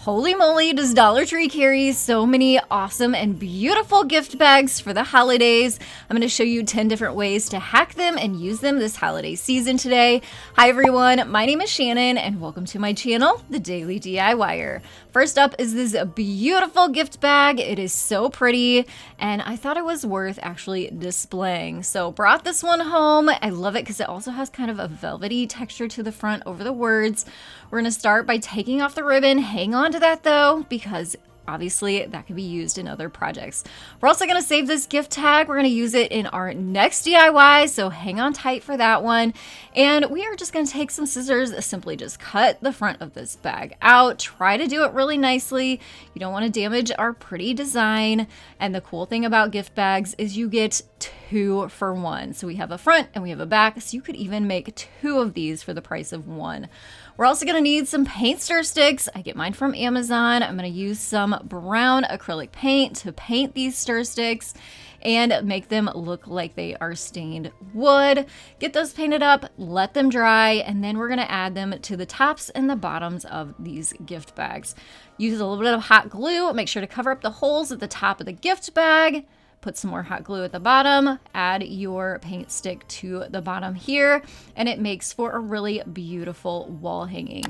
Holy moly, does Dollar Tree carry so many awesome and beautiful gift bags for the holidays. I'm going to show you 10 different ways to hack them and use them this holiday season today. Hi everyone, my name is Shannon and welcome to my channel, The Daily DIYer. First up is this beautiful gift bag. It is so pretty and I thought it was worth actually displaying. So brought this one home. I love it because it also has kind of a velvety texture to the front over the words. We're going to start by taking off the ribbon. Hang on to that though, because obviously that can be used in other projects. We're also going to save this gift tag. We're going to use it in our next DIY, so hang on tight for that one. And we are just going to take some scissors, simply just cut the front of this bag out. Try to do it really nicely. You don't want to damage our pretty design. And the cool thing about gift bags is you get 2 for 1. So we have a front and we have a back, so you could even make 2 of these for the price of 1. We're also going to need some paint stir sticks. I get mine from Amazon. I'm going to use some brown acrylic paint to paint these stir sticks and make them look like they are stained wood. Get those painted up, let them dry, and then we're going to add them to the tops and the bottoms of these gift bags. Use a little bit of hot glue. Make sure to cover up the holes at the top of the gift bag. Put some more hot glue at the bottom, add your paint stick to the bottom here, and it makes for a really beautiful wall hanging.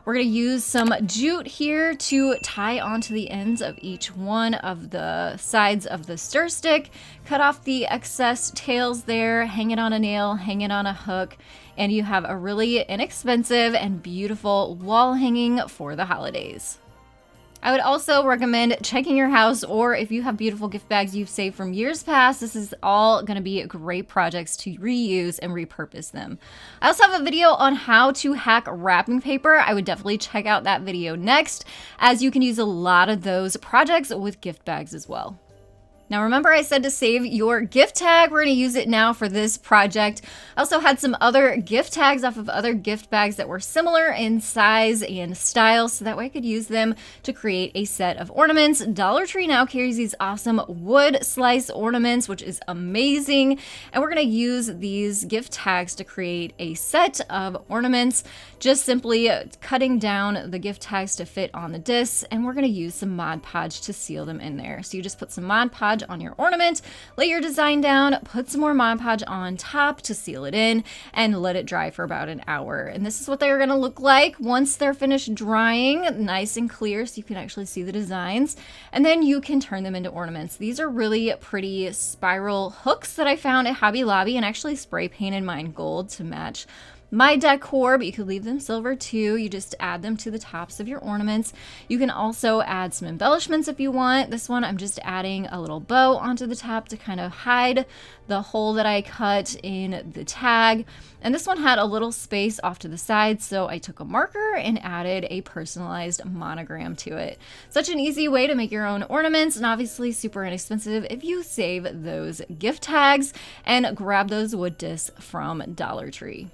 We're going to use some jute here to tie onto the ends of each one of the sides of the stir stick. Cut off the excess tails there, hang it on a nail, hang it on a hook, and you have a really inexpensive and beautiful wall hanging for the holidays. I would also recommend checking your house, or if you have beautiful gift bags you've saved from years past, this is all going to be great projects to reuse and repurpose them. I also have a video on how to hack wrapping paper. I would definitely check out that video next, as you can use a lot of those projects with gift bags as well. Now remember I said to save your gift tag. We're going to use it now for this project. I also had some other gift tags off of other gift bags that were similar in size and style, so that way I could use them to create a set of ornaments. Dollar Tree now carries these awesome wood slice ornaments, which is amazing. And we're going to use these gift tags to create a set of ornaments, just simply cutting down the gift tags to fit on the discs. And we're going to use some Mod Podge to seal them in there. So you just put some Mod Podge on your ornament, lay your design down, put some more Mod Podge on top to seal it in, and let it dry for about an hour. And this is what they're going to look like once they're finished drying, nice and clear so you can actually see the designs. And then you can turn them into ornaments. These are really pretty spiral hooks that I found at Hobby Lobby, and actually spray painted mine gold to match my decor, but you could leave them silver too. You just add them to the tops of your ornaments. You can also add some embellishments if you want. This one I'm just adding a little bow onto the top to kind of hide the hole that I cut in the tag. And this one had a little space off to the side, so I took a marker and added a personalized monogram to it. Such an easy way to make your own ornaments, and obviously super inexpensive if you save those gift tags and grab those wood discs from Dollar Tree.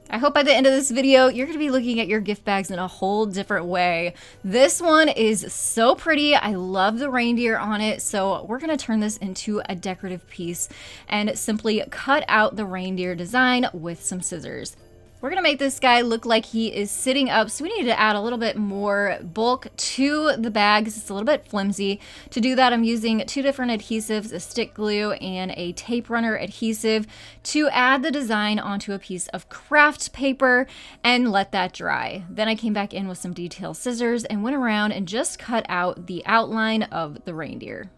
I hope by the end of this video, you're going to be looking at your gift bags in a whole different way. This one is so pretty. I love the reindeer on it. So we're going to turn this into a decorative piece and simply cut out the reindeer design with some scissors. We're going to make this guy look like he is sitting up, so we need to add a little bit more bulk to the bag because it's a little bit flimsy. To do that, I'm using 2 different adhesives, a stick glue and a tape runner adhesive, to add the design onto a piece of craft paper and let that dry. Then I came back in with some detail scissors and went around and just cut out the outline of the reindeer.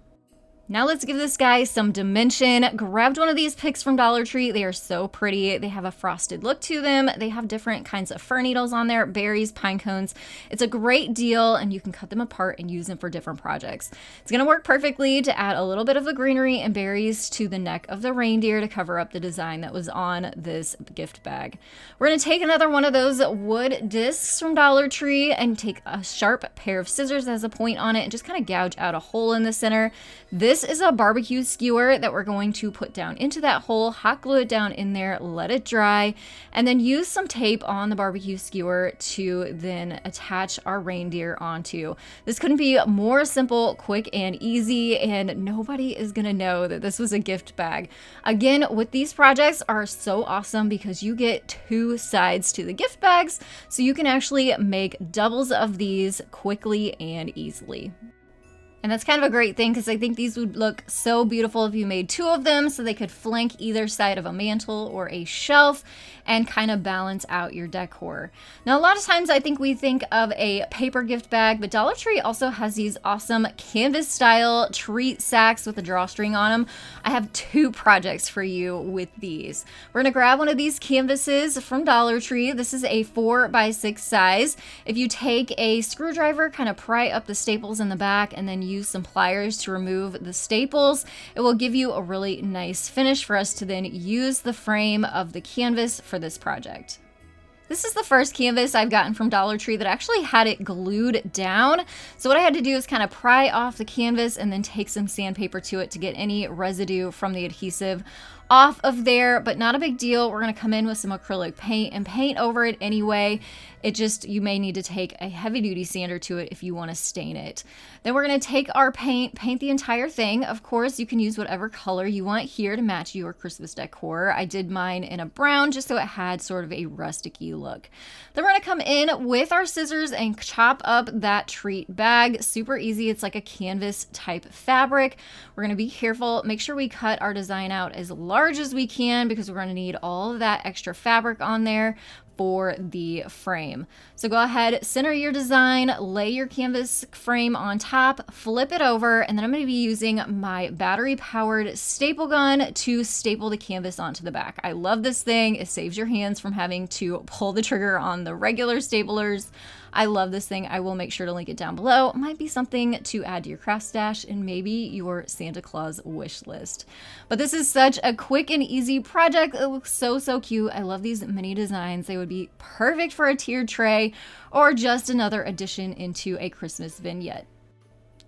Now let's give this guy some dimension. Grabbed one of these picks from Dollar Tree. They are so pretty. They have a frosted look to them. They have different kinds of fir needles on there, berries, pine cones. It's a great deal, and you can cut them apart and use them for different projects. It's going to work perfectly to add a little bit of the greenery and berries to the neck of the reindeer to cover up the design that was on this gift bag. We're going to take another one of those wood discs from Dollar Tree and take a sharp pair of scissors that has a point on it and just kind of gouge out a hole in the center. This This is a barbecue skewer that we're going to put down into that hole, hot glue it down in there, let it dry, and then use some tape on the barbecue skewer to then attach our reindeer onto. This couldn't be more simple, quick, and easy, and nobody is gonna know that this was a gift bag. Again, with these projects are so awesome because you get two sides to the gift bags, so you can actually make doubles of these quickly and easily. And that's kind of a great thing because I think these would look so beautiful if you made two of them so they could flank either side of a mantle or a shelf and kind of balance out your decor. Now, a lot of times I think we think of a paper gift bag, but Dollar Tree also has these awesome canvas style treat sacks with a drawstring on them. I have two projects for you with these. We're gonna grab one of these canvases from Dollar Tree. This is a 4x6 size. If you take a screwdriver, kind of pry up the staples in the back and then use some pliers to remove the staples, it will give you a really nice finish for us to then use the frame of the canvas for this project. This is the first canvas I've gotten from Dollar Tree that actually had it glued down. So what I had to do is kind of pry off the canvas and then take some sandpaper to it to get any residue from the adhesive off of there, but not a big deal. We're gonna come in with some acrylic paint and paint over it anyway. You may need to take a heavy duty sander to it if you wanna stain it. Then we're gonna take our paint the entire thing. Of course, you can use whatever color you want here to match your Christmas decor. I did mine in a brown just so it had sort of a rusticy look. Then we're gonna come in with our scissors and chop up that treat bag. Super easy, it's like a canvas type fabric. We're gonna be careful, make sure we cut our design out as large as we can because we're gonna need all of that extra fabric on there for the frame. So go ahead, center your design, lay your canvas frame on top, flip it over, and then I'm going to be using my battery powered staple gun to staple the canvas onto the back. I love this thing. It saves your hands from having to pull the trigger on the regular staplers. I love this thing. I will make sure to link it down below. It might be something to add to your craft stash and maybe your Santa Claus wish list. But this is such a quick and easy project. It looks so, so cute. I love these mini designs. They would be perfect for a tiered tray or just another addition into a Christmas vignette.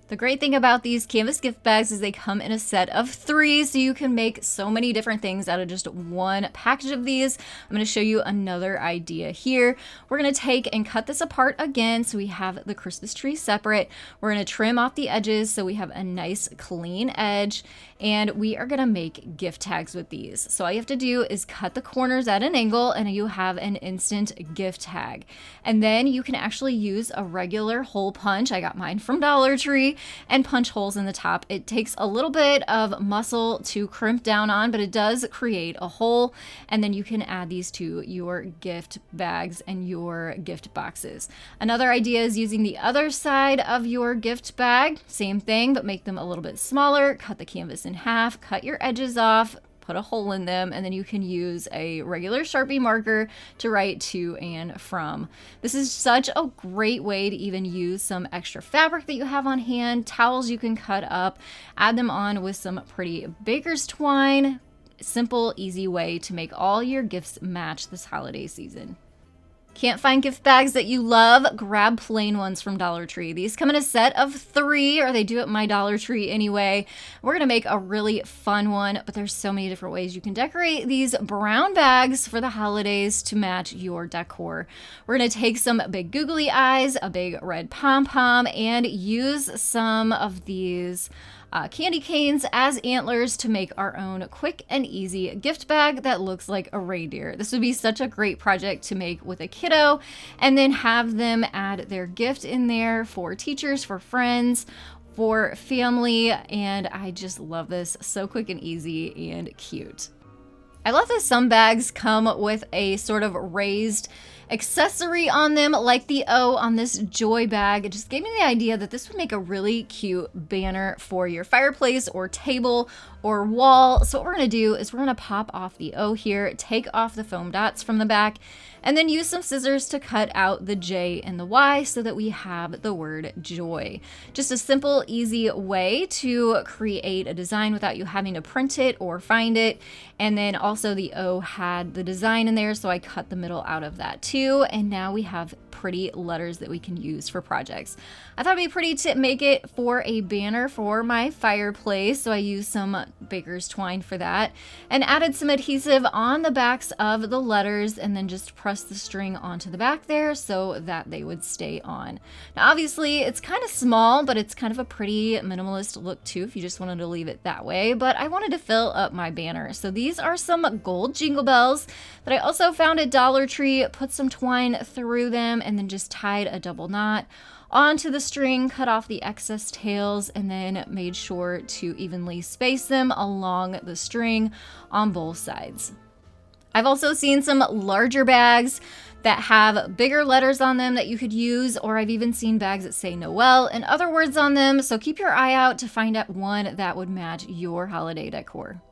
The great thing about these canvas gift bags is they come in a set of 3, so you can make so many different things out of just one package of these. I'm going to show you another idea here. We're going to take and cut this apart again so we have the Christmas tree separate. We're going to trim off the edges so we have a nice clean edge, and we are going to make gift tags with these. So all you have to do is cut the corners at an angle and you have an instant gift tag. And then you can actually use a regular hole punch. I got mine from Dollar Tree, and punch holes in the top. It takes a little bit of muscle to crimp down on, but it does create a hole, and then you can add these to your gift bags and your gift boxes. Another idea is using the other side of your gift bag. Same thing, but make them a little bit smaller. Cut the canvas in half, cut your edges off, put a hole in them, and then you can use a regular Sharpie marker to write to and from. This is such a great way to even use some extra fabric that you have on hand, towels you can cut up, add them on with some pretty baker's twine. Simple, easy way to make all your gifts match this holiday season. Can't find gift bags that you love? Grab plain ones from Dollar Tree. These come in a set of 3, or they do at my Dollar Tree anyway. We're gonna make a really fun one, but there's so many different ways you can decorate these brown bags for the holidays to match your decor. We're gonna take some big googly eyes, a big red pom-pom, and use some of these candy canes as antlers to make our own quick and easy gift bag that looks like a reindeer. This would be such a great project to make with a kiddo and then have them add their gift in there for teachers, for friends, for family, and I just love this. So quick and easy and cute. I love that some bags come with a sort of raised accessory on them, like the O on this Joy bag. It just gave me the idea that this would make a really cute banner for your fireplace or table or wall. So what we're gonna do is we're gonna pop off the O here, take off the foam dots from the back, And then use some scissors to cut out the J and the Y so that we have the word joy. Just a simple, easy way to create a design without you having to print it or find it. And then also the O had the design in there, so I cut the middle out of that too. And now we have pretty letters that we can use for projects. I thought it'd be pretty to make it for a banner for my fireplace, so I used some baker's twine for that and added some adhesive on the backs of the letters and then just press the string onto the back there so that they would stay on. Now obviously it's kind of small, but it's kind of a pretty minimalist look too if you just wanted to leave it that way, but I wanted to fill up my banner. So these are some gold jingle bells that I also found at Dollar Tree, put some twine through them and then just tied a double knot onto the string, cut off the excess tails, and then made sure to evenly space them along the string on both sides. I've also seen some larger bags that have bigger letters on them that you could use, or I've even seen bags that say Noel and other words on them, so keep your eye out to find out one that would match your holiday decor.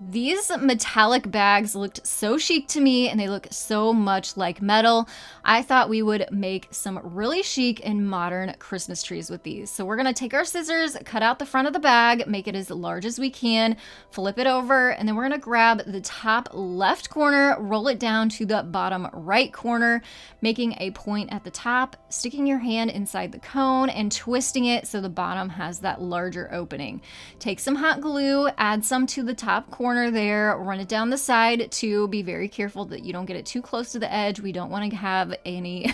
These metallic bags looked so chic to me and they look so much like metal. I thought we would make some really chic and modern Christmas trees with these. So we're gonna take our scissors, cut out the front of the bag, make it as large as we can, flip it over, and then we're gonna grab the top left corner, roll it down to the bottom right corner, making a point at the top, sticking your hand inside the cone and twisting it so the bottom has that larger opening. Take some hot glue, add some to the top corner there, run it down the side to be very careful that you don't get it too close to the edge. We don't want to have any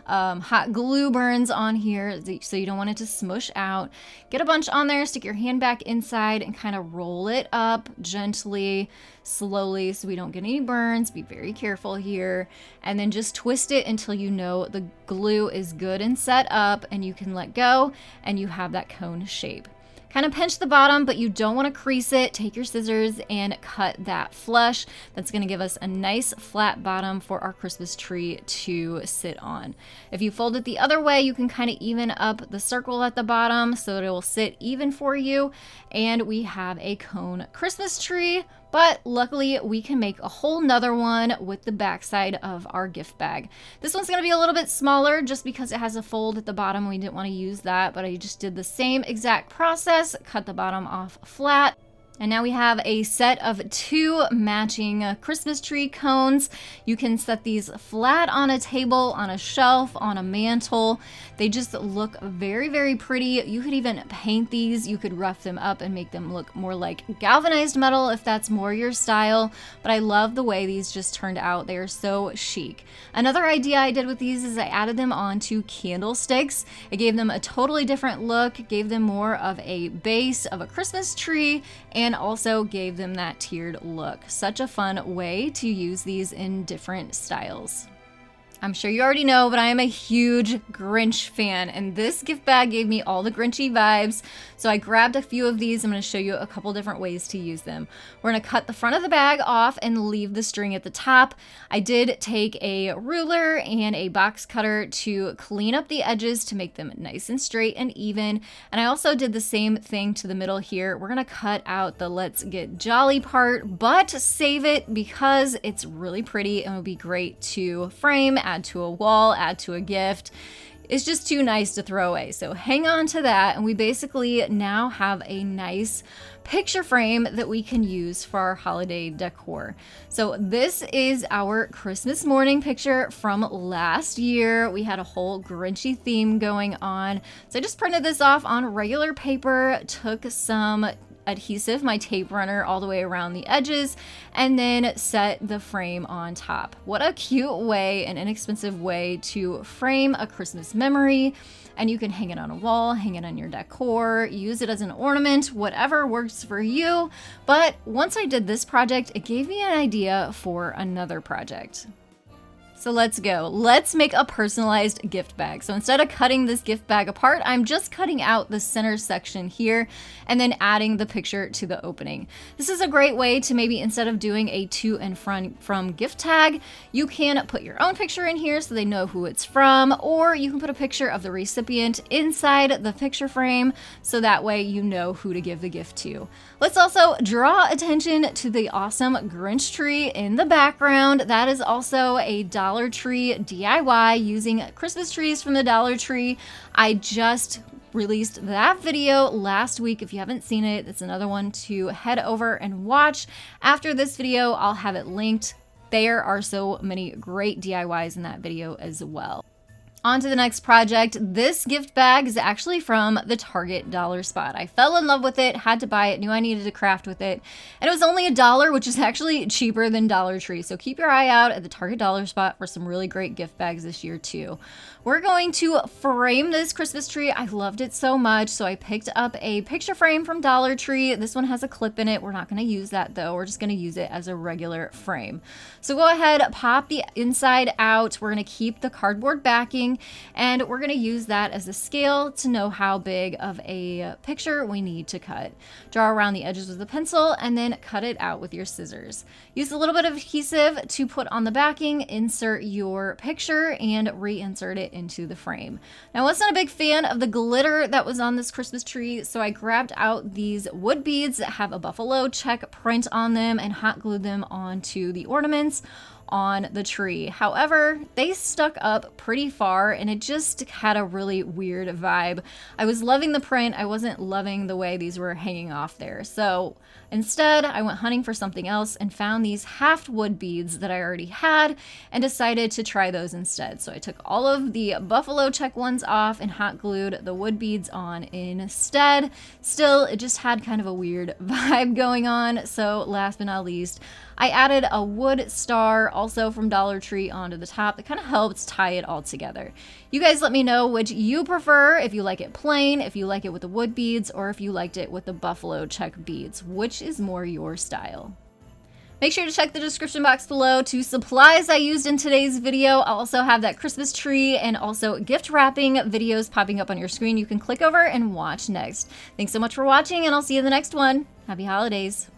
hot glue burns on here, so you don't want it to smush out. Get a bunch on there, stick your hand back inside and kind of roll it up gently, slowly, so we don't get any burns. Be very careful here, and then just twist it until you know the glue is good and set up and you can let go and you have that cone shape. Kind of pinch the bottom, but you don't want to crease it. Take your scissors and cut that flush. That's going to give us a nice flat bottom for our Christmas tree to sit on. If you fold it the other way, you can kind of even up the circle at the bottom so that it will sit even for you. And we have a cone Christmas tree. But luckily we can make a whole nother one with the backside of our gift bag. This one's gonna be a little bit smaller just because it has a fold at the bottom. We didn't want to use that, but I just did the same exact process, cut the bottom off flat. And now we have a set of 2 matching Christmas tree cones. You can set these flat on a table, on a shelf, on a mantle. They just look very, very pretty. You could even paint these. You could rough them up and make them look more like galvanized metal if that's more your style. But I love the way these just turned out. They are so chic. Another idea I did with these is I added them onto candlesticks. It gave them a totally different look, gave them more of a base of a Christmas tree, and also gave them that tiered look. Such a fun way to use these in different styles. I'm sure you already know, but I am a huge Grinch fan, and this gift bag gave me all the Grinchy vibes. So I grabbed a few of these. I'm going to show you a couple different ways to use them. We're going to cut the front of the bag off and leave the string at the top. I did take a ruler and a box cutter to clean up the edges to make them nice and straight and even. And I also did the same thing to the middle here. We're going to cut out the let's get jolly part, but save it because it's really pretty and would be great to frame, add to a wall, add to a gift. It's just too nice to throw away. So hang on to that, and we basically now have a nice picture frame that we can use for our holiday decor. So this is our Christmas morning picture from last year. We had a whole Grinchy theme going on. So I just printed this off on regular paper, took some adhesive, my tape runner, all the way around the edges, and then set the frame on top. What a cute way, an inexpensive way to frame a Christmas memory. And you can hang it on a wall, hang it on your decor, use it as an ornament, whatever works for you. But once I did this project, it gave me an idea for another project. So let's go. Let's make a personalized gift bag. So instead of cutting this gift bag apart, I'm just cutting out the center section here and then adding the picture to the opening. This is a great way to maybe, instead of doing a to and from gift tag, you can put your own picture in here so they know who it's from, or you can put a picture of the recipient inside the picture frame so that way you know who to give the gift to. Let's also draw attention to the awesome Grinch tree in the background. That is also a Dollar Tree DIY using Christmas trees from the Dollar Tree. I just released that video last week. If you haven't seen it, it's another one to head over and watch. After this video, I'll have it linked. There are so many great DIYs in that video as well. On to the next project. This gift bag is actually from the Target dollar spot. I fell in love with it, had to buy it, knew I needed to craft with it, and it was only $1, which is actually cheaper than Dollar Tree. So keep your eye out at the Target dollar spot for some really great gift bags this year too. We're going to frame this Christmas tree. I loved it so much, so I picked up a picture frame from Dollar Tree. This one has a clip in it. We're not going to use that though. We're just going to use it as a regular frame. So go ahead, pop the inside out. We're going to keep the cardboard backing, and we're going to use that as a scale to know how big of a picture we need to cut. Draw around the edges with a pencil and then cut it out with your scissors. Use a little bit of adhesive to put on the backing, insert your picture, and reinsert it into the frame. Now, I wasn't a big fan of the glitter that was on this Christmas tree, so I grabbed out these wood beads that have a buffalo check print on them and hot glued them onto the ornaments on the tree. However, they stuck up pretty far and it just had a really weird vibe. I was loving the print. I wasn't loving the way these were hanging off there. So instead, I went hunting for something else and found these half wood beads that I already had and decided to try those instead. So I took all of the buffalo check ones off and hot glued the wood beads on instead. Still, it just had kind of a weird vibe going on. So last but not least, I added a wood star also from Dollar Tree onto the top. That kind of helps tie it all together. You guys let me know which you prefer, if you like it plain, if you like it with the wood beads, or if you liked it with the buffalo check beads. Which is more your style? Make sure to check the description box below to supplies I used in today's video. I'll also have that Christmas tree and also gift wrapping videos popping up on your screen. You can click over and watch next. Thanks so much for watching, and I'll see you in the next one. Happy holidays.